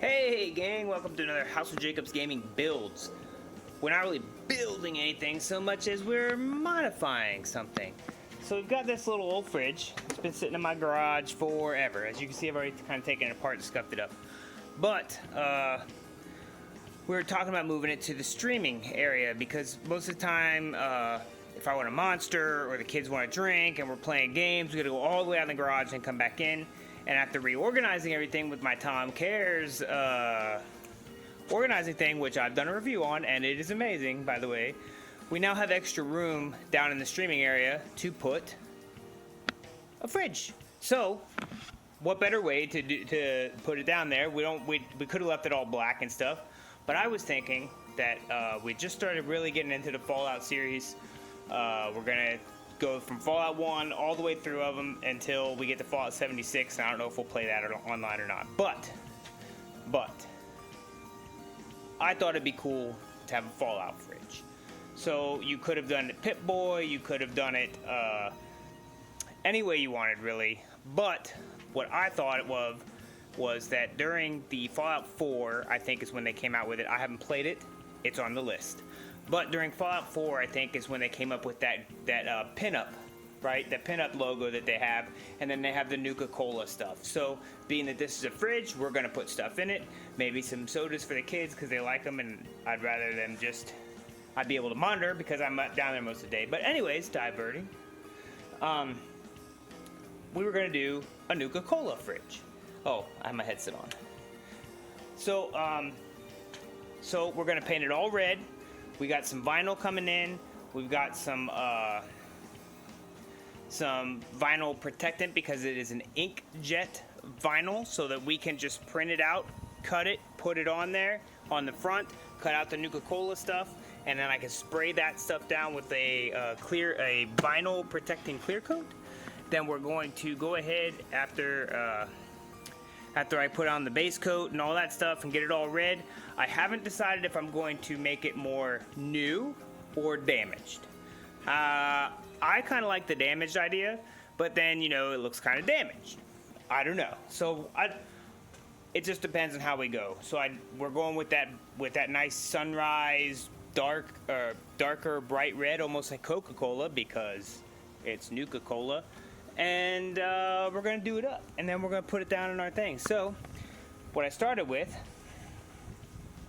Hey gang, welcome to another HOJGaming builds. We're not really building anything so much as we're modifying something. So we've got this little old fridge. It's been sitting in my garage forever. As you can see, I've already kind of taken it apart and scuffed it up. But we were talking about moving it to the streaming area because most of the time, if I want a monster or the kids want a drink and we're playing games, we gotta go all the way out in the garage and come back in. And after reorganizing everything with my Tom Cares organizing thing, which I've done a review on, and it is amazing, by the way, we now have extra room down in the streaming area to put a fridge. So, what better way to put it down there? We could have left it all black and stuff, but I was thinking that we just started really getting into the Fallout series. We're gonna go from Fallout 1 all the way through of them until we get to Fallout 76. And I don't know if we'll play that online or not. But I thought it'd be cool to have a Fallout fridge. So you could have done it Pip-Boy, you could have done it any way you wanted, really. But what I thought it was that during the Fallout 4, I think is when they came out with it. I haven't played it. It's on the list. But during Fallout 4, I think, is when they came up with that pinup, right? That pinup logo that they have, and then they have the Nuka-Cola stuff. So, being that this is a fridge, we're going to put stuff in it. Maybe some sodas for the kids because they like them, and I'd rather them just... I'd be able to monitor because I'm down there most of the day. But anyways, diverting. We were going to do a Nuka-Cola fridge. Oh, I have my headset on. So we're going to paint it all red. We got some vinyl coming in. We've got some vinyl protectant because it is an inkjet vinyl, so that we can just print it out, cut it, put it on there on the front, cut out the Nuka-Cola stuff, and then I can spray that stuff down with a vinyl protecting clear coat. Then we're going to go ahead after I put on the base coat and all that stuff and get it all red. I haven't decided if I'm going to make it more new or damaged. I kind of like the damaged idea, but then, you know, it looks kind of damaged. I don't know. So it just depends on how we go. So we're going with that nice sunrise, darker bright red, almost like Coca-Cola because it's Nuka-Cola. And we're going to do it up, and then we're going to put it down in our thing. So what I started with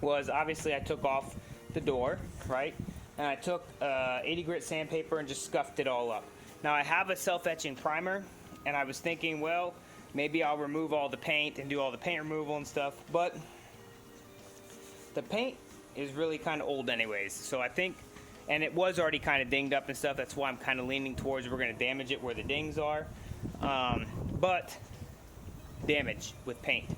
was, obviously I took off the door, right, and I took 80 grit sandpaper and just scuffed it all up. Now I have a self-etching primer, and I was thinking, well, maybe I'll remove all the paint and do all the paint removal and stuff, but the paint is really kind of old anyways, so I think, and it was already kind of dinged up and stuff. That's why I'm kind of leaning towards we're going to damage it where the dings are. But damage with paint.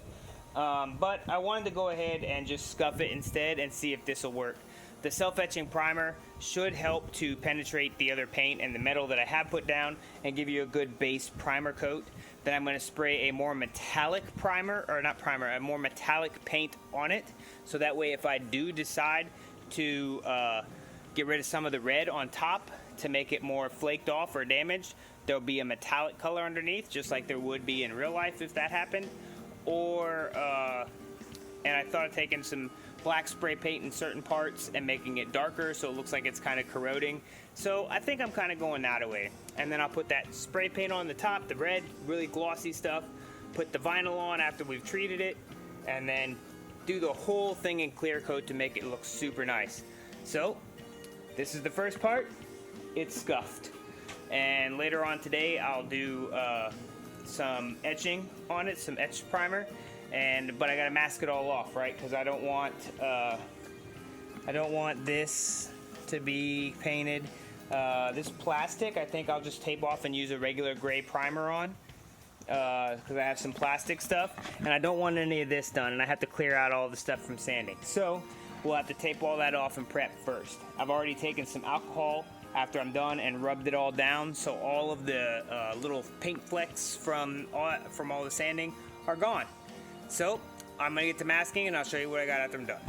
But I wanted to go ahead and just scuff it instead and see if this will work. The self-etching primer should help to penetrate the other paint and the metal that I have put down and give you a good base primer coat. Then I'm going to spray a more metallic a more metallic paint on it. So that way if I do decide to get rid of some of the red on top to make it more flaked off or damaged, there'll be a metallic color underneath, just like there would be in real life if that happened. Or and I thought of taking some black spray paint in certain parts and making it darker so it looks like it's kind of corroding. So I think I'm kind of going that way. And then I'll put that spray paint on the top, the red, really glossy stuff, put the vinyl on after we've treated it, and then do the whole thing in clear coat to make it look super nice. So this is the first part. It's scuffed. And later on today, I'll do some etching on it, some etch primer. But I gotta mask it all off, right? Because I don't want this to be painted. This plastic, I think I'll just tape off and use a regular gray primer on. Because I have some plastic stuff, and I don't want any of this done, and I have to clear out all the stuff from sanding. So we'll have to tape all that off and prep first. I've already taken some alcohol after I'm done and rubbed it all down, so all of the little paint flecks from all the sanding are gone. So I'm gonna get to masking, and I'll show you what I got after I'm done.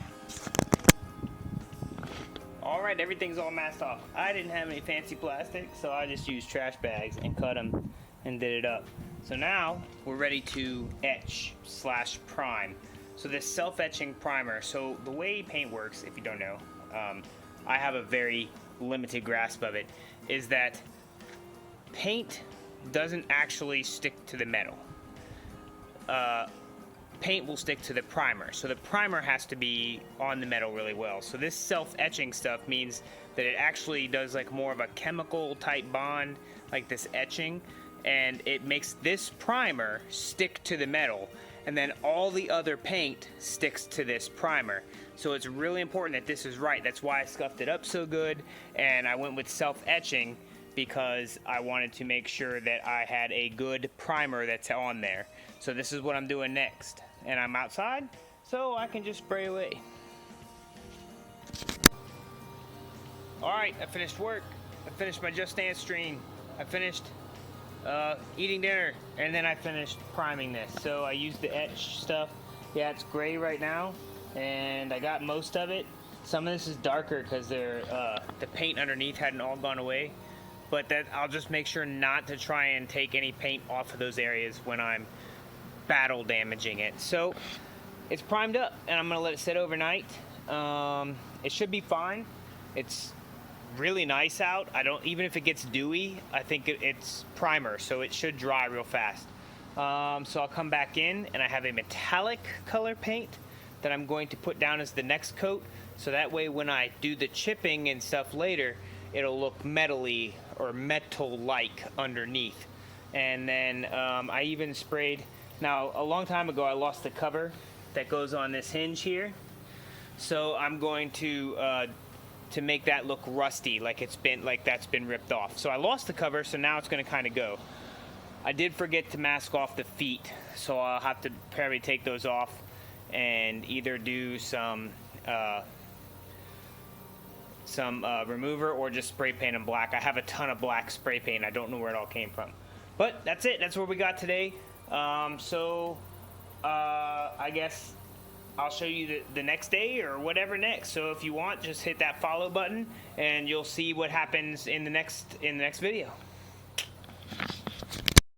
Alright, everything's all masked off. I didn't have any fancy plastic, so I just used trash bags and cut them and did it up. So now we're ready to etch / prime. So this self-etching primer, so the way paint works, if you don't know, I have a very limited grasp of it, is that paint doesn't actually stick to the metal. Paint will stick to the primer. So the primer has to be on the metal really well. So this self-etching stuff means that it actually does like more of a chemical type bond, like this etching, and it makes this primer stick to the metal, and then all the other paint sticks to this primer. So it's really important that this is right. That's why I scuffed it up so good, and I went with self-etching because I wanted to make sure that I had a good primer that's on there. So this is what I'm doing next. And I'm outside, so I can just spray away. Alright, I finished work. I finished my Just Dance stream. I finished eating dinner, and then I finished priming this. So I used the etch stuff. Yeah, it's gray right now, and I got most of it. Some of this is darker because the paint underneath hadn't all gone away. But that I'll just make sure not to try and take any paint off of those areas when I'm battle damaging it. So it's primed up, and I'm gonna let it sit overnight. It should be fine. It's really nice out. Even if it gets dewy, I think it's primer, so it should dry real fast. So I'll come back in, and I have a metallic color paint that I'm going to put down as the next coat, so that way when I do the chipping and stuff later, it'll look metally or metal-like underneath. And then I even sprayed. Now, a long time ago, I lost the cover that goes on this hinge here. So I'm going to make that look rusty, like that's been ripped off. So I lost the cover, so now it's going to kind of go. I did forget to mask off the feet, so I'll have to probably take those off and either do some remover or just spray paint them black. I have a ton of black spray paint. I don't know where it all came from. But that's it. That's what we got today. I guess I'll show you the next day or whatever next. So if you want, just hit that follow button and you'll see what happens in the next video.